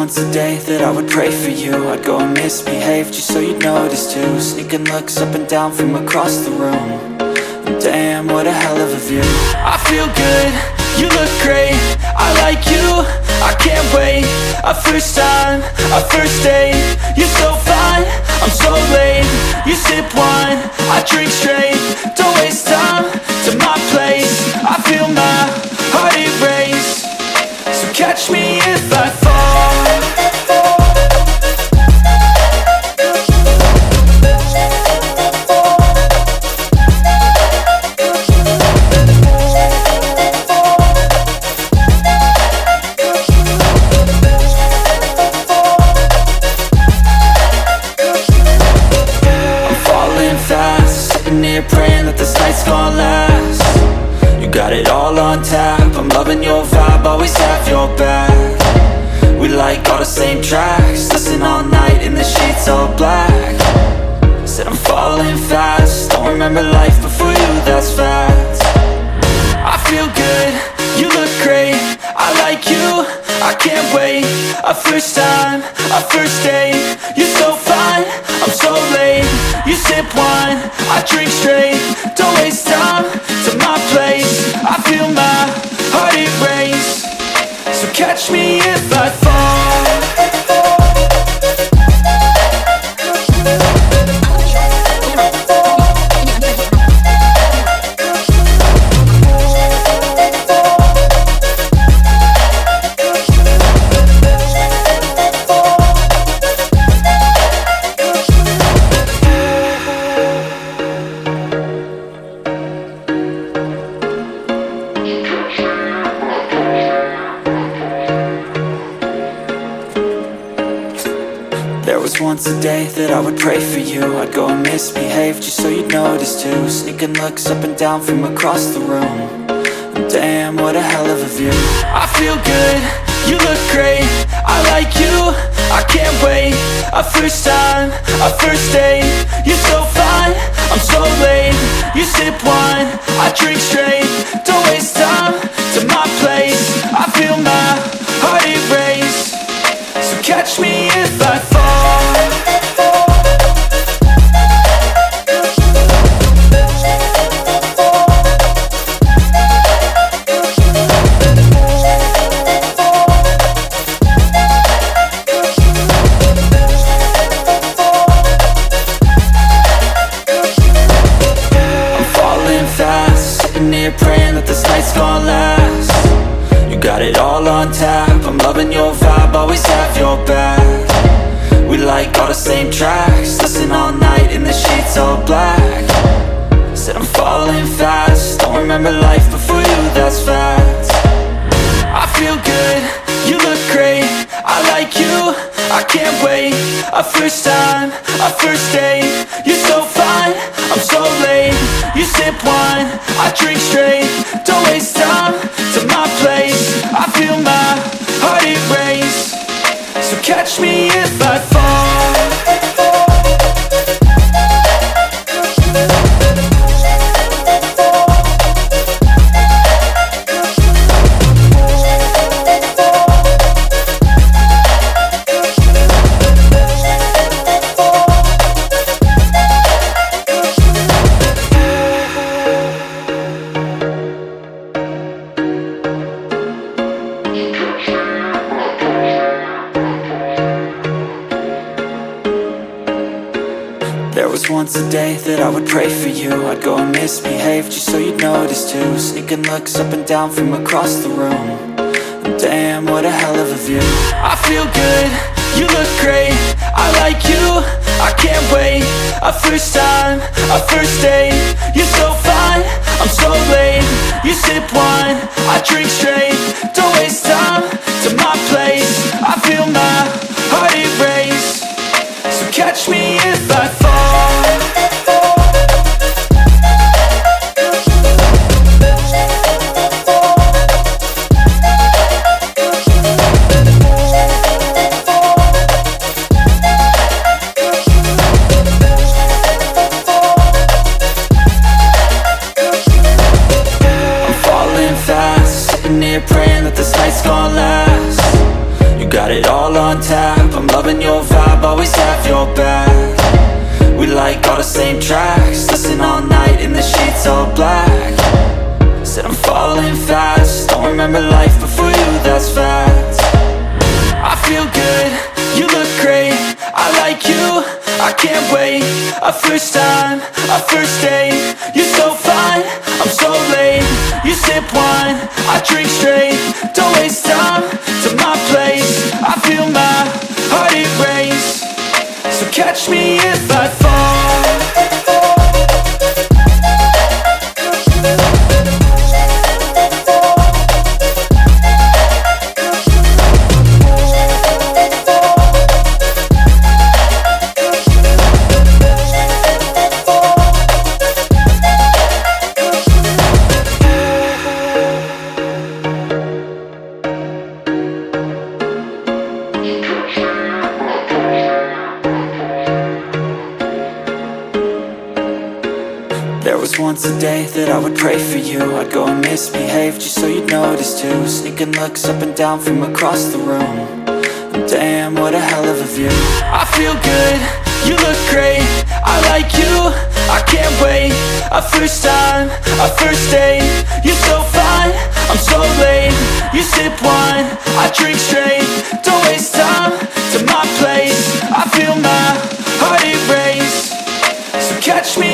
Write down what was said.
once a day that I would pray for you. I'd go and misbehave just so you'd notice too. Sneaking looks up and down from across the room. And damn, what a hell of a view. I feel good, you look great, I like you, I can't wait. A first time, a first date, you're so fine, I'm so late. You sip wine, I drink straight, don't waste time to my place. I feel my heart erase, so catch me if I fall. Praying that this night's gonna last. You got it all on tap, I'm loving your vibe, always have your back. We like all the same tracks, listen all night in the sheets all black. Said I'm falling fast, don't remember life before you, that's fact. I feel good, you look great, I like you, I can't wait. A first time, a first date, you're so fine, I'm so late. You sip wine, I drink straight, don't waste time to my place. I feel my heart erase, so catch me if I fall. There was once a day that I would pray for you. I'd go and misbehave just so you'd notice too. Sneaking looks up and down from across the room. And damn, what a hell of a view. I feel good, you look great, I like you, I can't wait. A first time, a first date, you're so fine, I'm so late. You sip wine, I drink straight, don't waste time to my place. I feel my heart erase, so catch me if I fall. Praying that this night's gonna last. You got it all on tap, I'm loving your vibe, always have your back. We like all the same tracks, listen all night in the sheets all black. Said I'm falling fast, don't remember life before you, that's fact. I feel good, you look great, I like you, I can't wait. A first time, a first date, you're so fine, I'm so late. You sip wine, I drink straight, don't waste time to my place. I feel my heart erase, so catch me if I fall. There was once a day that I would pray for you. I'd go and misbehave just so you'd notice too. Sneaking looks up and down from across the room. And damn, what a hell of a view. I feel good, you look great, I like you, I can't wait. A first time, a first date, you're so fine, I'm so late. You sip wine, I drink straight, don't waste time to my place. I feel my heart erase, so catch me if I fall. Praying that this night's gonna last. You got it all on the same tracks. Listen all night in the sheets all black. Said I'm falling fast, don't remember life before you, that's fact. I feel good, you look great, I like you, I can't wait. A first time, a first date, you're so fine, I'm so late. You sip wine, I drink straight, don't waste time to my place. I feel my heart erase, so catch me if I fall. There was once a day that I would pray for you. I'd go and misbehave just so you'd notice too. Sneaking looks up and down from across the room, and damn, what a hell of a view. I feel good, you look great, I like you, I can't wait. A first time, a first date, you're so fine, I'm so late. You sip wine, I drink straight, don't waste time to my place. I feel my heart erase, so catch me